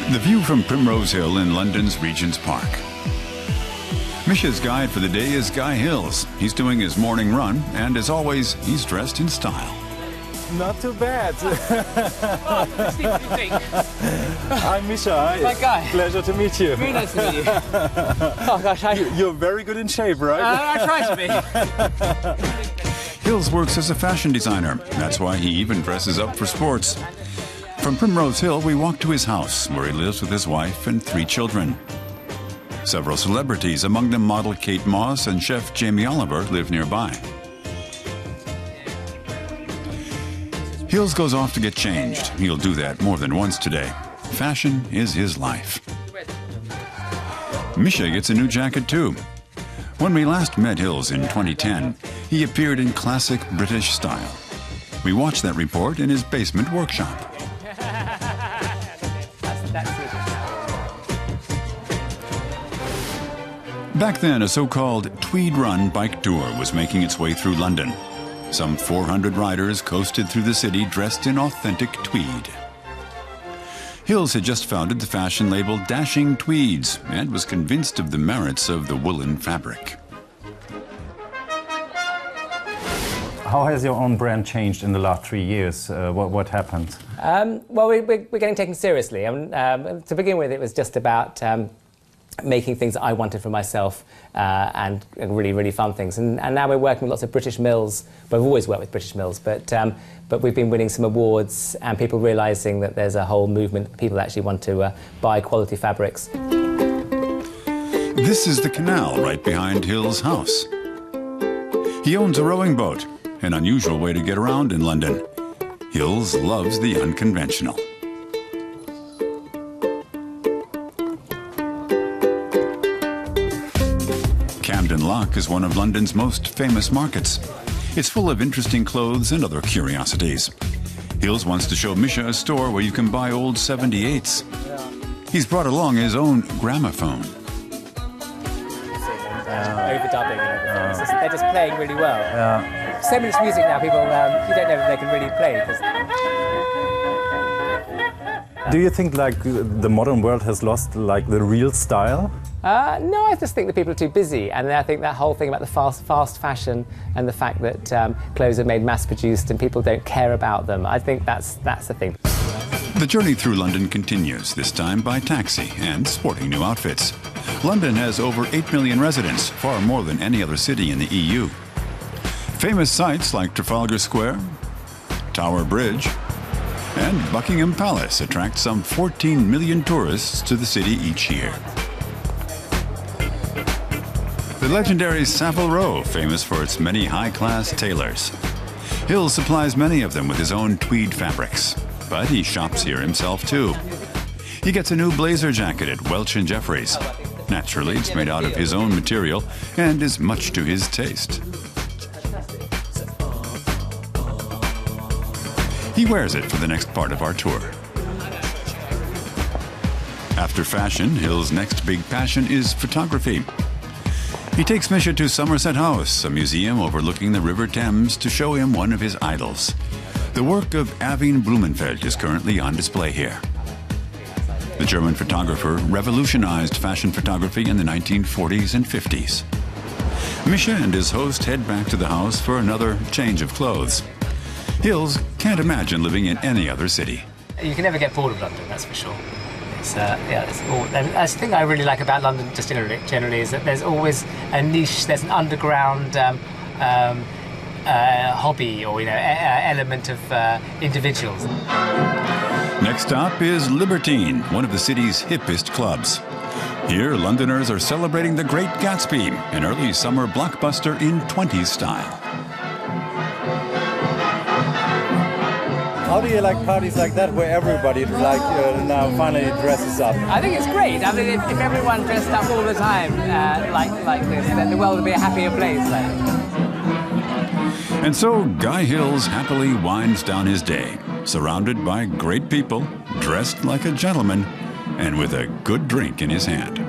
The view from Primrose Hill in London's Regent's Park. Mischa's guide for the day is Guy Hills. He's doing his morning run, and as always, he's dressed in style. Not too bad. I'm Mischa. Hi. My Guy. Pleasure to meet you. Very nice to meet you. Oh gosh, You're very good in shape, right? I try to be. Hills works as a fashion designer. That's why he even dresses up for sports. From Primrose Hill, we walk to his house, where he lives with his wife and 3 children. Several celebrities, among them model Kate Moss and chef Jamie Oliver, live nearby. Hills goes off to get changed. He'll do that more than once today. Fashion is his life. Mischa gets a new jacket too. When we last met Hills in 2010, he appeared in classic British style. We watched that report in his basement workshop. Back then, a so-called Tweed Run bike tour was making its way through London. Some 400 riders coasted through the city dressed in authentic tweed. Hills had just founded the fashion label Dashing Tweeds and was convinced of the merits of the woolen fabric. How has your own brand changed in the last 3 years? What happened? Well, we're getting taken seriously. To begin with, it was just about making things that I wanted for myself and really, really fun things. And now we're working with lots of British mills. But we've always worked with British mills, but we've been winning some awards and people realising that there's a whole movement of people that actually want to buy quality fabrics. This is the canal right behind Hills' house. He owns a rowing boat, an unusual way to get around in London. Hills loves the unconventional. Camden Lock is one of London's most famous markets. It's full of interesting clothes and other curiosities. Hills wants to show Mischa a store where you can buy old 78s. He's brought along his own gramophone. Overdubbing and everything. They're just playing really well. Yeah. So much music now, people, you don't know if they can really play. Do you think like the modern world has lost like the real style? No, I just think that people are too busy, and I think that whole thing about the fast fashion and the fact that clothes are made mass-produced and people don't care about them, I think that's the thing. The journey through London continues, this time by taxi and sporting new outfits. London has over 8 million residents, far more than any other city in the EU. Famous sites like Trafalgar Square, Tower Bridge, and Buckingham Palace attract some 14 million tourists to the city each year. The legendary Savile Row, famous for its many high-class tailors. Hills supplies many of them with his own tweed fabrics, but he shops here himself too. He gets a new blazer jacket at Welch & Jeffreys. Naturally, it's made out of his own material and is much to his taste. He wears it for the next part of our tour. After fashion, Hills' next big passion is photography. He takes Mischa to Somerset House, a museum overlooking the River Thames, to show him one of his idols. The work of Aveen Blumenfeld is currently on display here. The German photographer revolutionized fashion photography in the 1940s and 50s. Mischa and his host head back to the house for another change of clothes. Hills can't imagine living in any other city. You can never get bored of London, that's for sure. That's the thing I really like about London just generally is that there's always a niche, there's an underground hobby or element of individuals. Next stop is Libertine, one of the city's hippest clubs. Here, Londoners are celebrating The Great Gatsby, an early summer blockbuster in 20s style. How do you like parties like that where everybody now finally dresses up? I think it's great. I mean, if everyone dressed up all the time like this, then the world would be a happier place. And so Guy Hills happily winds down his day, surrounded by great people, dressed like a gentleman, and with a good drink in his hand.